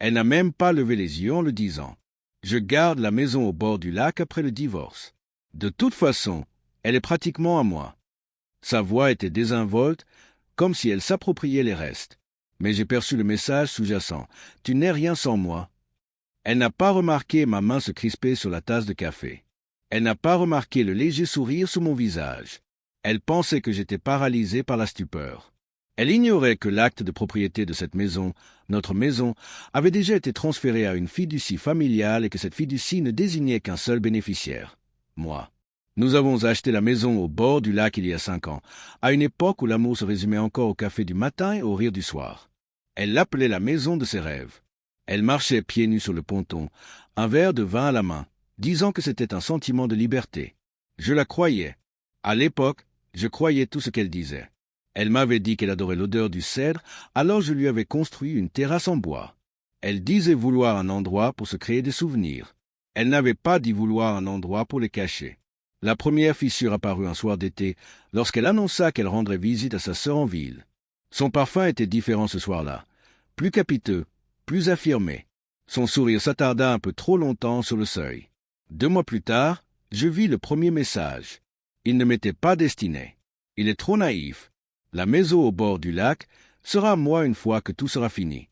Elle n'a même pas levé les yeux en le disant. Je garde la maison au bord du lac après le divorce. De toute façon, elle est pratiquement à moi. Sa voix était désinvolte, comme si elle s'appropriait les restes. Mais j'ai perçu le message sous-jacent. Tu n'es rien sans moi. Elle n'a pas remarqué ma main se crisper sur la tasse de café. Elle n'a pas remarqué le léger sourire sur mon visage. Elle pensait que j'étais paralysé par la stupeur. Elle ignorait que l'acte de propriété de cette maison, notre maison, avait déjà été transféré à une fiducie familiale et que cette fiducie ne désignait qu'un seul bénéficiaire, moi. Nous avons acheté la maison au bord du lac il y a 5 ans, à une époque où l'amour se résumait encore au café du matin et au rire du soir. Elle l'appelait la maison de ses rêves. Elle marchait pieds nus sur le ponton, un verre de vin à la main, disant que c'était un sentiment de liberté. Je la croyais. À l'époque, je croyais tout ce qu'elle disait. Elle m'avait dit qu'elle adorait l'odeur du cèdre, alors je lui avais construit une terrasse en bois. Elle disait vouloir un endroit pour se créer des souvenirs. Elle n'avait pas dit vouloir un endroit pour les cacher. La première fissure apparut un soir d'été, lorsqu'elle annonça qu'elle rendrait visite à sa sœur en ville. Son parfum était différent ce soir-là, plus capiteux, plus affirmé. Son sourire s'attarda un peu trop longtemps sur le seuil. 2 mois plus tard, je vis le premier message. Il ne m'était pas destiné. Il est trop naïf. La maison au bord du lac sera à moi une fois que tout sera fini.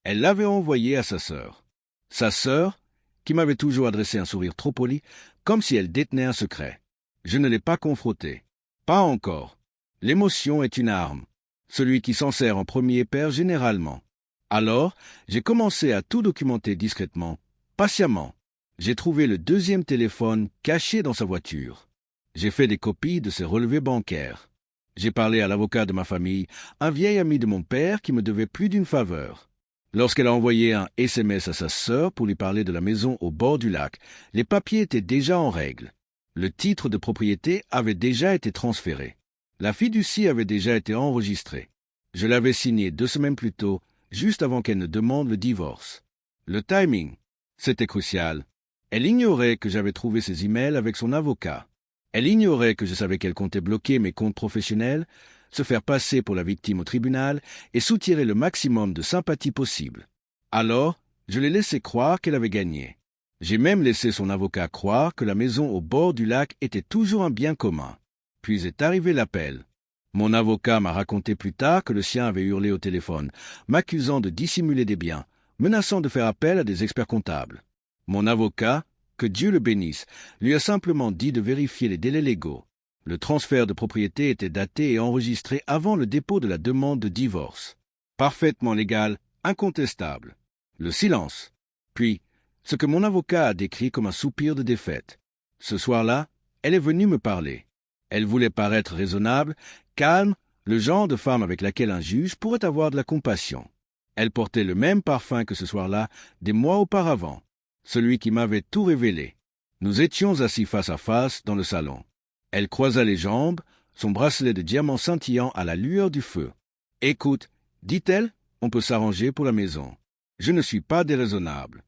Elle l'avait envoyé à sa sœur. Sa sœur, qui m'avait toujours adressé un sourire trop poli, comme si elle détenait un secret. Je ne l'ai pas confrontée. Pas encore. L'émotion est une arme. Celui qui s'en sert en premier perd généralement. Alors, j'ai commencé à tout documenter discrètement, patiemment. J'ai trouvé le 2e téléphone caché dans sa voiture. J'ai fait des copies de ses relevés bancaires. J'ai parlé à l'avocat de ma famille, un vieil ami de mon père qui me devait plus d'une faveur. Lorsqu'elle a envoyé un SMS à sa sœur pour lui parler de la maison au bord du lac, les papiers étaient déjà en règle. Le titre de propriété avait déjà été transféré. La fiducie avait déjà été enregistrée. Je l'avais signée 2 semaines plus tôt, juste avant qu'elle ne demande le divorce. Le timing, c'était crucial. Elle ignorait que j'avais trouvé ses emails avec son avocat. Elle ignorait que je savais qu'elle comptait bloquer mes comptes professionnels, se faire passer pour la victime au tribunal et soutirer le maximum de sympathie possible. Alors, je l'ai laissé croire qu'elle avait gagné. J'ai même laissé son avocat croire que la maison au bord du lac était toujours un bien commun. Puis est arrivé l'appel. Mon avocat m'a raconté plus tard que le sien avait hurlé au téléphone, m'accusant de dissimuler des biens, menaçant de faire appel à des experts comptables. Mon avocat, que Dieu le bénisse, lui a simplement dit de vérifier les délais légaux. Le transfert de propriété était daté et enregistré avant le dépôt de la demande de divorce. Parfaitement légal, incontestable. Le silence. Puis, ce que mon avocat a décrit comme un soupir de défaite. Ce soir-là, elle est venue me parler. Elle voulait paraître raisonnable, calme, le genre de femme avec laquelle un juge pourrait avoir de la compassion. Elle portait le même parfum que ce soir-là, des mois auparavant, celui qui m'avait tout révélé. Nous étions assis face à face dans le salon. Elle croisa les jambes, son bracelet de diamant scintillant à la lueur du feu. « Écoute, dit-elle, on peut s'arranger pour la maison. Je ne suis pas déraisonnable. »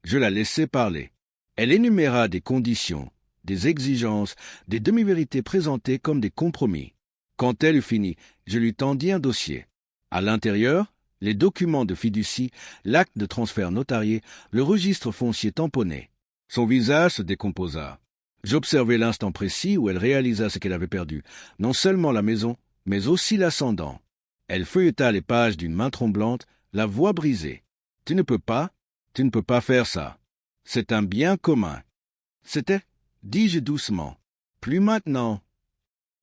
Je la laissai parler. Elle énuméra des conditions, des exigences, des demi-vérités présentées comme des compromis. Quand elle eut fini, je lui tendis un dossier. À l'intérieur, les documents de fiducie, l'acte de transfert notarié, le registre foncier tamponné. Son visage se décomposa. J'observai l'instant précis où elle réalisa ce qu'elle avait perdu, non seulement la maison, mais aussi l'ascendant. Elle feuilleta les pages d'une main tremblante, la voix brisée. « Tu ne peux pas faire ça. C'est un bien commun. » « C'était, dis-je doucement. Plus maintenant. »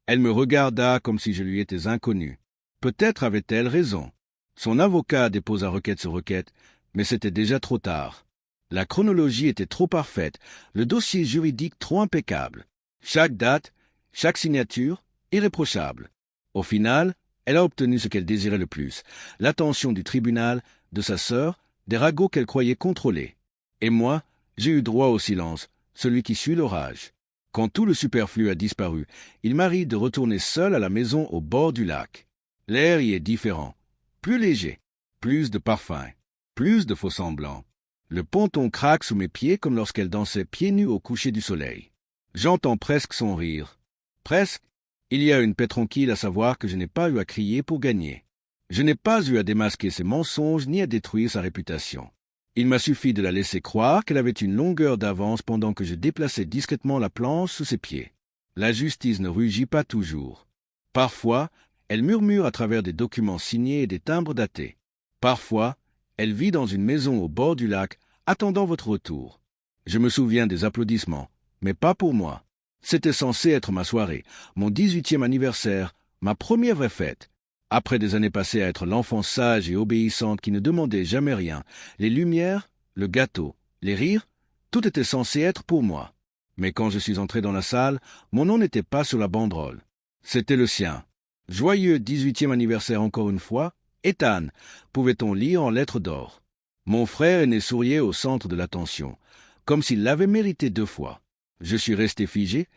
Elle me regarda comme si je lui étais inconnu. Peut-être avait-elle raison. Son avocat déposa requête sur requête, mais c'était déjà trop tard. La chronologie était trop parfaite, le dossier juridique trop impeccable. Chaque date, chaque signature, irréprochable. Au final, elle a obtenu ce qu'elle désirait le plus, l'attention du tribunal, de sa sœur, des ragots qu'elle croyait contrôler. Et moi, j'ai eu droit au silence, celui qui suit l'orage. Quand tout le superflu a disparu, il m'arrive de retourner seul à la maison au bord du lac. L'air y est différent, plus léger, plus de parfum, plus de faux-semblants. Le ponton craque sous mes pieds comme lorsqu'elle dansait pieds nus au coucher du soleil. J'entends presque son rire. Presque, il y a une paix tranquille à savoir que je n'ai pas eu à crier pour gagner. Je n'ai pas eu à démasquer ses mensonges ni à détruire sa réputation. Il m'a suffi de la laisser croire qu'elle avait une longueur d'avance pendant que je déplaçais discrètement la planche sous ses pieds. La justice ne rugit pas toujours. Parfois, elle murmure à travers des documents signés et des timbres datés. Parfois, elle vit dans une maison au bord du lac, attendant votre retour. Je me souviens des applaudissements, mais pas pour moi. C'était censé être ma soirée, mon 18e anniversaire, ma première vraie fête. Après des années passées à être l'enfant sage et obéissante qui ne demandait jamais rien, les lumières, le gâteau, les rires, tout était censé être pour moi. Mais quand je suis entré dans la salle, mon nom n'était pas sur la banderole. C'était le sien. Joyeux 18e anniversaire encore une fois, Ethan, pouvait-on lire en lettres d'or. Mon frère aîné souriait au centre de l'attention, comme s'il l'avait mérité 2 fois. Je suis resté figé,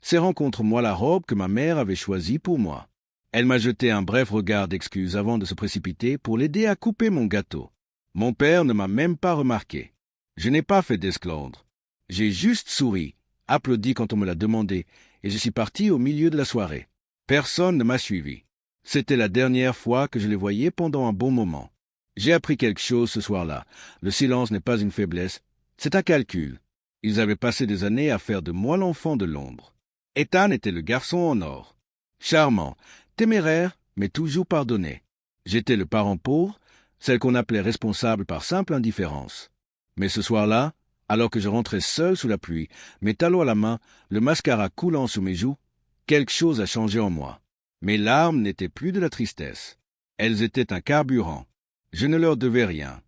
serrant contre moi la robe que ma mère avait choisie pour moi. Elle m'a jeté un bref regard d'excuse avant de se précipiter pour l'aider à couper mon gâteau. Mon père ne m'a même pas remarqué. Je n'ai pas fait d'esclandre. J'ai juste souri, applaudi quand on me l'a demandé, et je suis parti au milieu de la soirée. Personne ne m'a suivi. C'était la dernière fois que je les voyais pendant un bon moment. J'ai appris quelque chose ce soir-là. Le silence n'est pas une faiblesse, c'est un calcul. Ils avaient passé des années à faire de moi l'enfant de l'ombre. Ethan était le garçon en or. Charmant, téméraire, mais toujours pardonné. J'étais le parent pauvre, celle qu'on appelait responsable par simple indifférence. Mais ce soir-là, alors que je rentrais seul sous la pluie, mes talons à la main, le mascara coulant sous mes joues, quelque chose a changé en moi. Mes larmes n'étaient plus de la tristesse. Elles étaient un carburant. Je ne leur devais rien.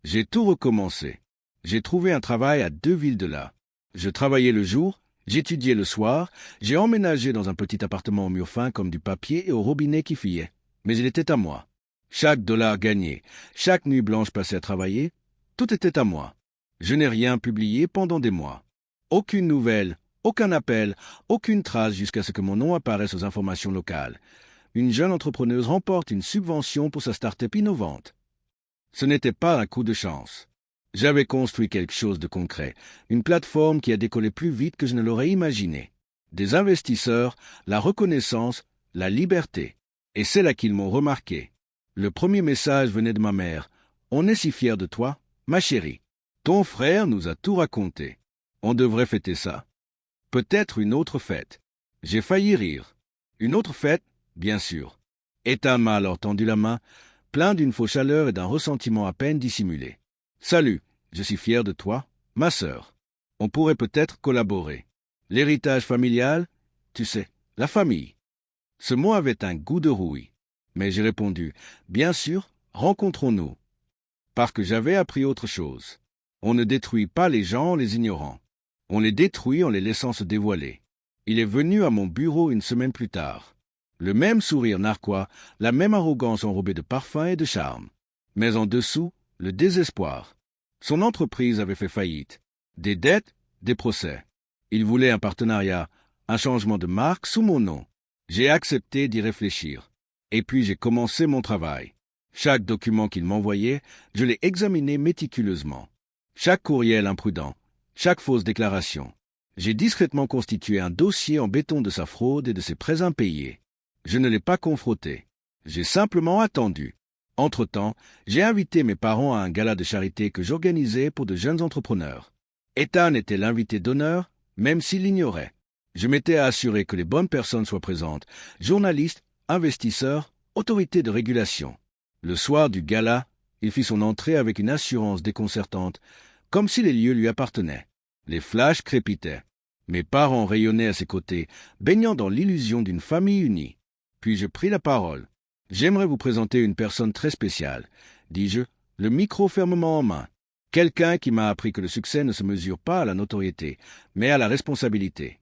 J'ai tout recommencé. J'ai trouvé un travail à 2 villes de là. Je travaillais le jour, j'étudiais le soir, j'ai emménagé dans un petit appartement au mur fin comme du papier et au robinet qui fuyait. Mais il était à moi. Chaque dollar gagné, chaque nuit blanche passée à travailler, tout était à moi. Je n'ai rien publié pendant des mois. Aucune nouvelle, aucun appel, aucune trace jusqu'à ce que mon nom apparaisse aux informations locales. Une jeune entrepreneuse remporte une subvention pour sa start-up innovante. Ce n'était pas un coup de chance. J'avais construit quelque chose de concret, une plateforme qui a décollé plus vite que je ne l'aurais imaginé. Des investisseurs, la reconnaissance, la liberté. Et c'est là qu'ils m'ont remarqué. Le premier message venait de ma mère. « On est si fiers de toi, ma chérie. Ton frère nous a tout raconté. On devrait fêter ça. Peut-être une autre fête. » J'ai failli rire. Une autre fête, bien sûr. Ethan m'a alors tendu la main, plein d'une fausse chaleur et d'un ressentiment à peine dissimulé. « Salut, je suis fier de toi, ma sœur. On pourrait peut-être collaborer. L'héritage familial, tu sais, la famille. » Ce mot avait un goût de rouille. Mais j'ai répondu, « Bien sûr, rencontrons-nous. » Parce que j'avais appris autre chose. On ne détruit pas les gens en les ignorant. On les détruit en les laissant se dévoiler. Il est venu à mon bureau 1 semaine plus tard. Le même sourire narquois, la même arrogance enrobée de parfum et de charme. Mais en dessous, le désespoir. Son entreprise avait fait faillite. Des dettes, des procès. Il voulait un partenariat, un changement de marque sous mon nom. J'ai accepté d'y réfléchir. Et puis j'ai commencé mon travail. Chaque document qu'il m'envoyait, je l'ai examiné méticuleusement. Chaque courriel imprudent, chaque fausse déclaration. J'ai discrètement constitué un dossier en béton de sa fraude et de ses prêts impayés. Je ne l'ai pas confronté. J'ai simplement attendu. Entre-temps, j'ai invité mes parents à un gala de charité que j'organisais pour de jeunes entrepreneurs. Ethan était l'invité d'honneur, même s'il l'ignorait. Je m'étais assuré que les bonnes personnes soient présentes, journalistes, investisseurs, autorités de régulation. Le soir du gala, il fit son entrée avec une assurance déconcertante, comme si les lieux lui appartenaient. Les flashs crépitaient. Mes parents rayonnaient à ses côtés, baignant dans l'illusion d'une famille unie. Puis je pris la parole. « J'aimerais vous présenter une personne très spéciale, » dis-je, le micro fermement en main. Quelqu'un qui m'a appris que le succès ne se mesure pas à la notoriété, mais à la responsabilité.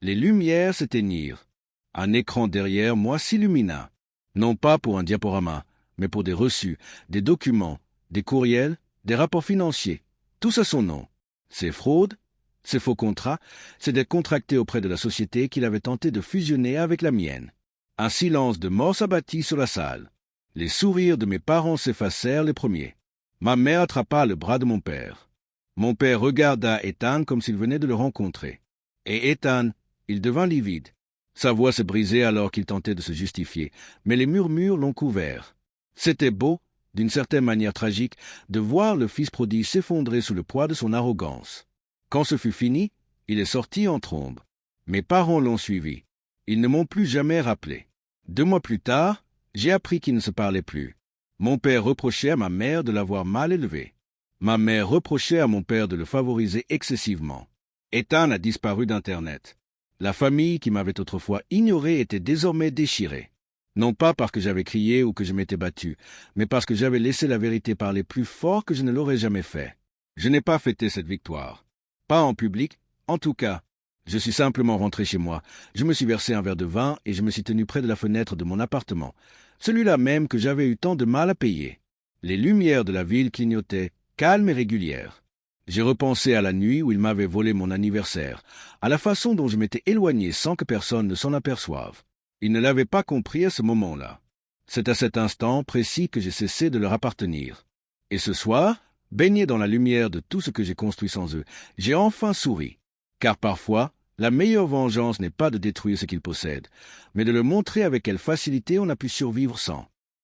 Les lumières s'éteignirent. Un écran derrière moi s'illumina. Non pas pour un diaporama, mais pour des reçus, des documents, des courriels, des rapports financiers. Tous à son nom. Ces fraudes, ces faux contrats, c'étaient contractés auprès de la société qu'il avait tenté de fusionner avec la mienne. Un silence de mort s'abattit sur la salle. Les sourires de mes parents s'effacèrent les premiers. Ma mère attrapa le bras de mon père. Mon père regarda Ethan comme s'il venait de le rencontrer. Et Ethan, il devint livide. Sa voix se brisait alors qu'il tentait de se justifier, mais les murmures l'ont couvert. C'était beau, d'une certaine manière tragique, de voir le fils prodigue s'effondrer sous le poids de son arrogance. Quand ce fut fini, il est sorti en trombe. Mes parents l'ont suivi. Ils ne m'ont plus jamais rappelé. 2 mois plus tard, j'ai appris qu'ils ne se parlaient plus. Mon père reprochait à ma mère de l'avoir mal élevé. Ma mère reprochait à mon père de le favoriser excessivement. Ethan a disparu d'Internet. La famille qui m'avait autrefois ignoré était désormais déchirée. Non pas parce que j'avais crié ou que je m'étais battu, mais parce que j'avais laissé la vérité parler plus fort que je ne l'aurais jamais fait. Je n'ai pas fêté cette victoire. Pas en public, en tout cas. Je suis simplement rentré chez moi. Je me suis versé un verre de vin et je me suis tenu près de la fenêtre de mon appartement, celui-là même que j'avais eu tant de mal à payer. Les lumières de la ville clignotaient, calmes et régulières. J'ai repensé à la nuit où il m'avait volé mon anniversaire, à la façon dont je m'étais éloigné sans que personne ne s'en aperçoive. Il ne l'avait pas compris à ce moment-là. C'est à cet instant précis que j'ai cessé de leur appartenir. Et ce soir, baigné dans la lumière de tout ce que j'ai construit sans eux, j'ai enfin souri. Car parfois, la meilleure vengeance n'est pas de détruire ce qu'ils possèdent, mais de leur montrer avec quelle facilité on a pu survivre sans.